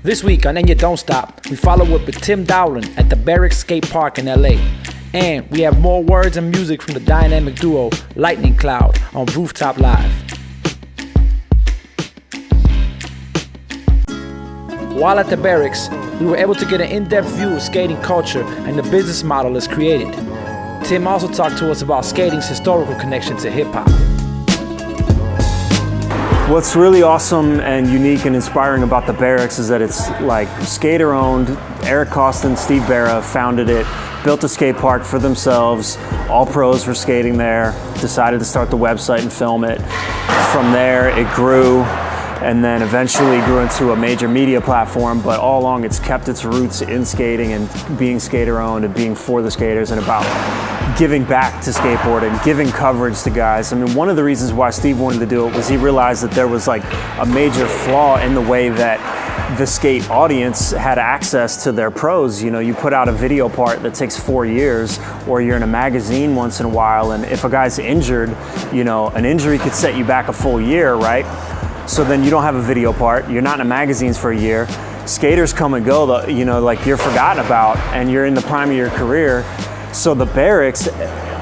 This week on And You Don't Stop, we follow up with Tim Dowlin at the Berrics skate park in LA. And we have more words and music from the dynamic duo LightningCloud on Rooftop Live. While at the Berrics, we were able to get an in-depth view of skating culture and the business model it's created. Tim also talked to us about skating's historical connection to hip-hop. What's really awesome and unique and inspiring about the Berrics is that it's like skater-owned. Eric Costin, Steve Barra founded it, built a skate park for themselves. All pros were skating there, decided to start the website and film it. From there, it grew, and then eventually grew into a major media platform, but all along it's kept its roots in skating and being skater-owned and being for the skaters and about giving back to skateboarding, giving coverage to guys. I mean, one of the reasons why Steve wanted to do it was he realized that there was like a major flaw in the way that the skate audience had access to their pros. You know, you put out a video part that takes 4 years, or you're in a magazine once in a while, and if a guy's injured, you know, an injury could set you back a full year, right? So then you don't have a video part, you're not in magazines for a year, skaters come and go, you know, like you're forgotten about, and you're in the prime of your career. So the Berrics,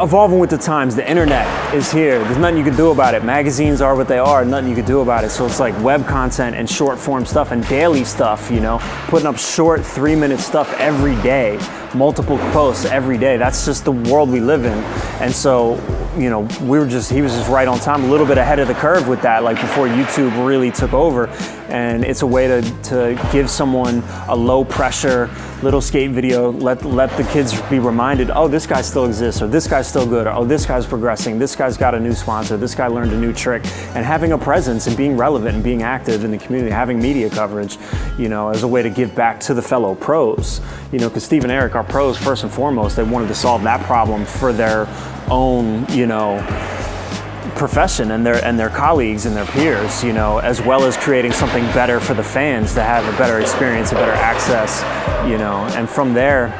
evolving with the times, the internet is here. There's nothing you can do about it. Magazines are what they are, nothing you can do about it. So it's like web content and short form stuff and daily stuff, you know, putting up short 3-minute stuff every day, multiple posts every day. That's just the world we live in. And so, you know, he was just right on time, a little bit ahead of the curve with that, like before YouTube really took over. And it's a way to give someone a low pressure little skate video, let the kids be reminded, oh, this guy still exists, or this guy's still good, or oh, this guy's progressing, this guy's got a new sponsor, this guy learned a new trick, and having a presence and being relevant and being active in the community, having media coverage, you know, as a way to give back to the fellow pros. You know, because Steve and Eric are pros first and foremost. They wanted to solve that problem for their own, you know, profession and their colleagues and their peers, you know, as well as creating something better for the fans to have a better experience, a better access, you know. And from there,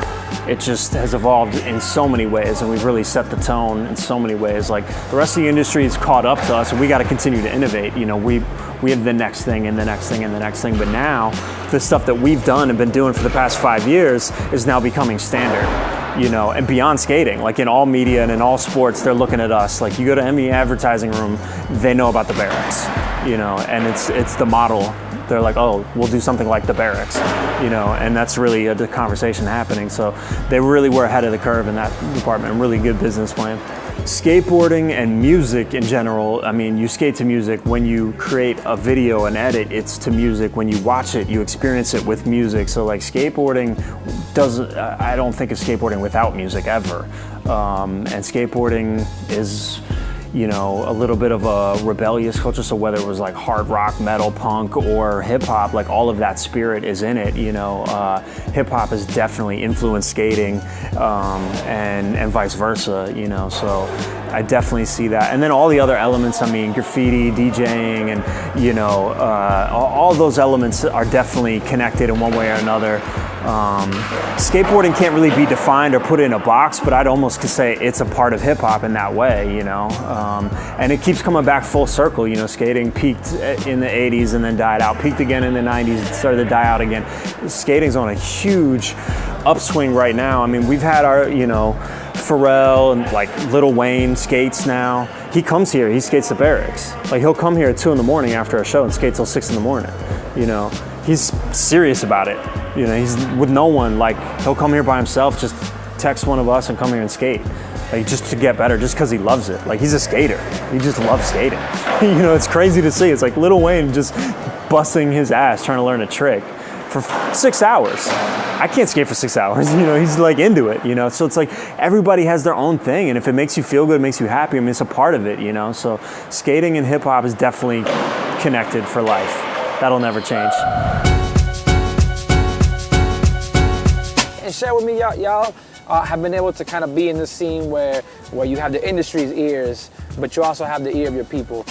it just has evolved in so many ways, and we've really set the tone in so many ways. Like the rest of the industry is caught up to us, and we got to continue to innovate. You know, we have the next thing and the next thing and the next thing, but now the stuff that we've done and been doing for the past 5 years is now becoming standard. You know, and beyond skating, like in all media and in all sports, they're looking at us. Like you go to any advertising room, they know about the Berrics, you know, and it's the model. They're like, oh, we'll do something like the Berrics, you know, and that's really the conversation happening. So they really were ahead of the curve in that department, really good business plan. Skateboarding and music in general, I mean, you skate to music. When you create a video and edit, it's to music. When you watch it, you experience it with music. So like skateboarding I don't think of skateboarding without music ever. And skateboarding is, you know, a little bit of a rebellious culture. So whether it was like hard rock, metal, punk, or hip hop, like all of that spirit is in it. You know, hip hop has definitely influenced skating, and vice versa. You know, so I definitely see that. And then all the other elements. I mean, graffiti, DJing, and you know, all those elements are definitely connected in one way or another. Skateboarding can't really be defined or put in a box, but I'd almost say it's a part of hip hop in that way. You know. And it keeps coming back full circle. You know, skating peaked in the 80s and then died out, peaked again in the 90s and started to die out again. Skating's on a huge upswing right now. I mean, we've had our, you know, Pharrell and like Lil Wayne skates now. He comes here, he skates the Berrics. Like he'll come here at 2 in the morning after a show and skate till 6 in the morning. You know, he's serious about it. You know, he's with no one. Like he'll come here by himself, just text one of us and come here and skate. Like just to get better, just because he loves it. Like he's a skater, he just loves skating. You know, it's crazy to see. It's like Lil Wayne just busting his ass trying to learn a trick for 6 hours. I can't skate for 6 hours, you know, he's like into it, you know. So it's like everybody has their own thing, and if it makes you feel good, it makes you happy, I mean, it's a part of it, you know. So skating and hip hop is definitely connected for life. That'll never change. And share with me, y'all have been able to kind of be in this scene where you have the industry's ears, but you also have the ear of your people.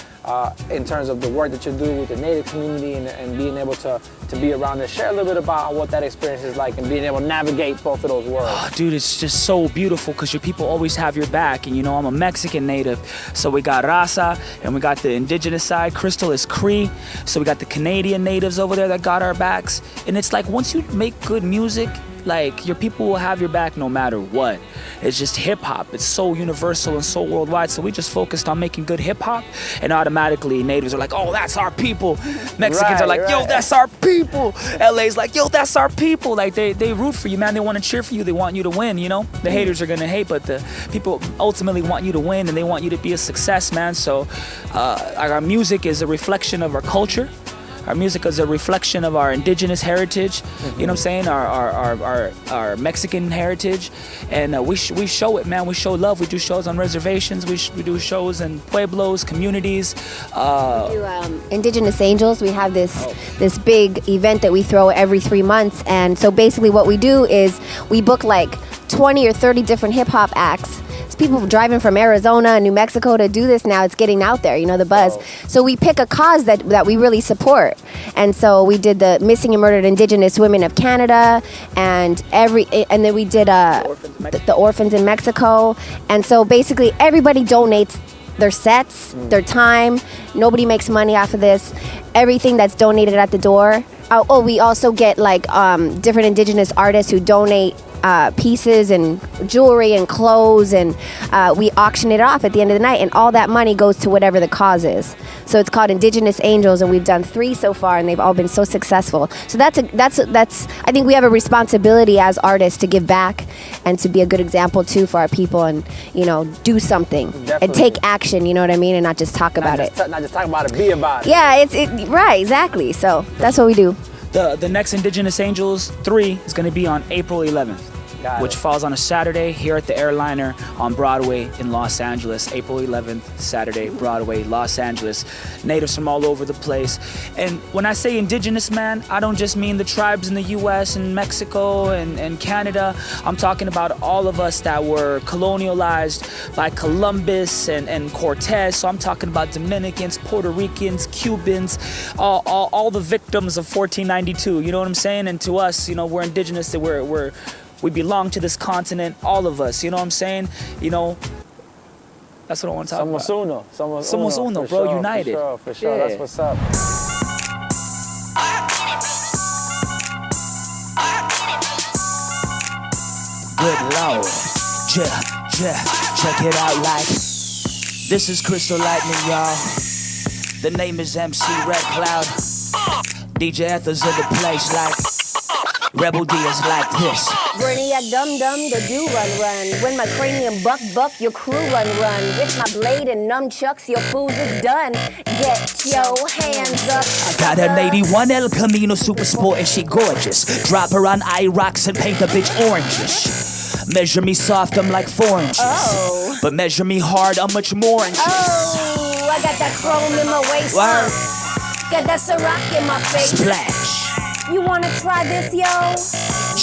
in terms of the work that you do with the Native community and being able to be around there. Share a little bit about what that experience is like and being able to navigate both of those worlds. Oh, dude, it's just so beautiful because your people always have your back. And you know, I'm a Mexican native, so we got Raza and we got the indigenous side. Crystal is Cree, so we got the Canadian natives over there that got our backs. And it's like once you make good music, like your people will have your back no matter what. It's just hip hop. It's so universal and so worldwide. So we just focused on making good hip hop, and automatically natives are like, "Oh, that's our people." Mexicans are like, "Yo, that's our people." LA's like, "Yo, that's our people." Like they root for you, man. They want to cheer for you. They want you to win. You know, the haters are gonna hate, but the people ultimately want you to win, and they want you to be a success, man. So our music is a reflection of our culture. Our music is a reflection of our indigenous heritage, you know what I'm saying? Our Mexican heritage, and we show it, man. We show love. We do shows on reservations. We do shows in pueblos, communities. We do Indigenous Angels. We have this big event that we throw every 3 months, and so basically what we do is we book like 20 or 30 different hip hop acts. It's people driving from Arizona and New Mexico to do this now. It's getting out there, you know, the buzz. So we pick a cause that we really support. And so we did the Missing and Murdered Indigenous Women of Canada, and then we did the orphans in Mexico. And so basically everybody donates their sets, their time. Nobody makes money off of this. Everything that's donated at the door. We also get like different indigenous artists who donate pieces and jewelry and clothes, and we auction it off at the end of the night, and all that money goes to whatever the cause is. So it's called Indigenous Angels, and we've done 3 so far, and they've all been so successful. So that's I think we have a responsibility as artists to give back and to be a good example too for our people, and you know, do something. Definitely. And take action, you know what I mean, and not just talk about it. Not just talk about it, be about it. Yeah, right, exactly. So that's what we do. The next Indigenous Angels 3 is going to be on April 11th. Which falls on a Saturday here at the Airliner on Broadway in Los Angeles. April 11th, Saturday, Broadway, Los Angeles. Natives from all over the place. And when I say indigenous, man, I don't just mean the tribes in the US and Mexico and Canada. I'm talking about all of us that were colonialized by Columbus and Cortez. So I'm talking about Dominicans, Puerto Ricans, Cubans, all the victims of 1492. You know what I'm saying? And to us, you know, we're indigenous, that we belong to this continent, all of us, you know what I'm saying? You know, that's what I want to talk about. Somos uno, bro, sure, united. For sure, Yeah. That's what's up. Good Lord, check it out like, this is Crystal Lightning, y'all. The name is MC Red Cloud. DJ Ether's in the place like, Rebel D is like this. Brainiac dum-dum, the do run. When my cranium buck, your crew run. With my blade and nunchucks, your food is done. Get your hands up. I got an 81 El Camino Super Sport and she gorgeous. Drop her on IROX and paint the bitch orangish. Measure me soft, I'm like 4 inches. Oh. But measure me hard, I'm much more inches. Oh, I got that chrome in my waist. Word. Got that Ciroc in my face. Splash. You wanna try this, yo?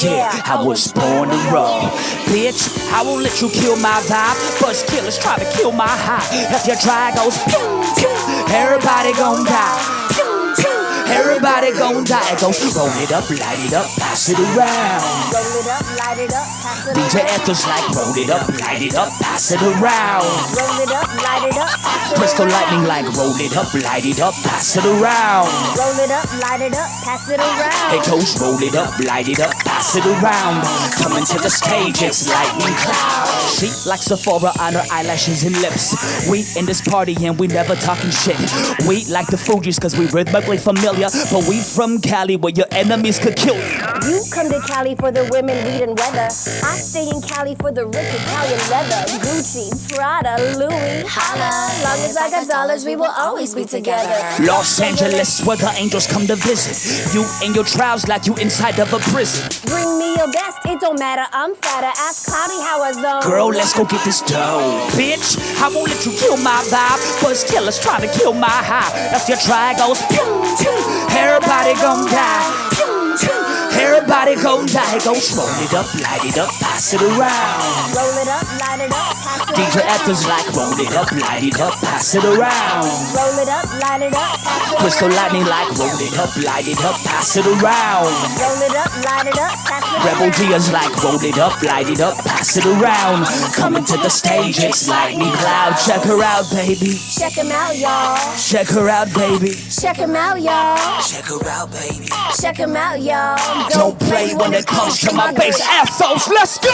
Yeah, I was born to roll. Bitch, I won't let you kill my vibe. Bust killers try to kill my high. If your try goes pew, pew, everybody gon' die. Pew, pew, everybody gon' die. It goes roll it up, light it up, pass it around. Roll it up, light it up, pass it DJ around. Ether's like roll it up, light it up, pass it around. Roll it up, light it up, pass it Crystal around. Lightning like roll it up, light it up, pass it around. Roll it up, light it up, pass it around. It goes roll it up, light it up, pass it around. Coming to the stage, it's LightningCloud. She like Sephora on her eyelashes and lips. We in this party and we never talking shit. We like the Fugees cause we rhythmically familiar. But we from Cali where your enemies could kill you. You come to Cali for the women, weed, and weather. I stay in Cali for the rich Italian leather. Gucci, Prada, Louis, holla. Long as I got dollars, we will always be together. Los Angeles where the angels come to visit. You in your trials like you inside of a prison. Bring me your best, it don't matter, I'm fatter. Ask Cloudy how I zone. Girl, let's go get this dough. Bitch, I won't let you kill my vibe. Buzz killers trying to kill my high. If your try goes pew, pew, everybody gon' die. Pew, pew, everybody Everybody go light, go roll it up, light it up, pass it around. Roll it up, light it up, pass it DJ F is like roll it up, light it up, pass it around. Roll it up, light it up, pass it Crystal Lightning like roll it up, light it up, pass it around. Roll it up, light it up, pass it Rebel D is like roll it up, light it up, pass it around. Coming to the stage, it's LightningCloud. Check her out, baby. Check him out, y'all. Check her out, baby. Check him out, y'all. Check her out, baby. Check him out, y'all. Don't play when it comes to my bass. Afros, let's go.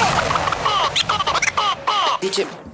DJ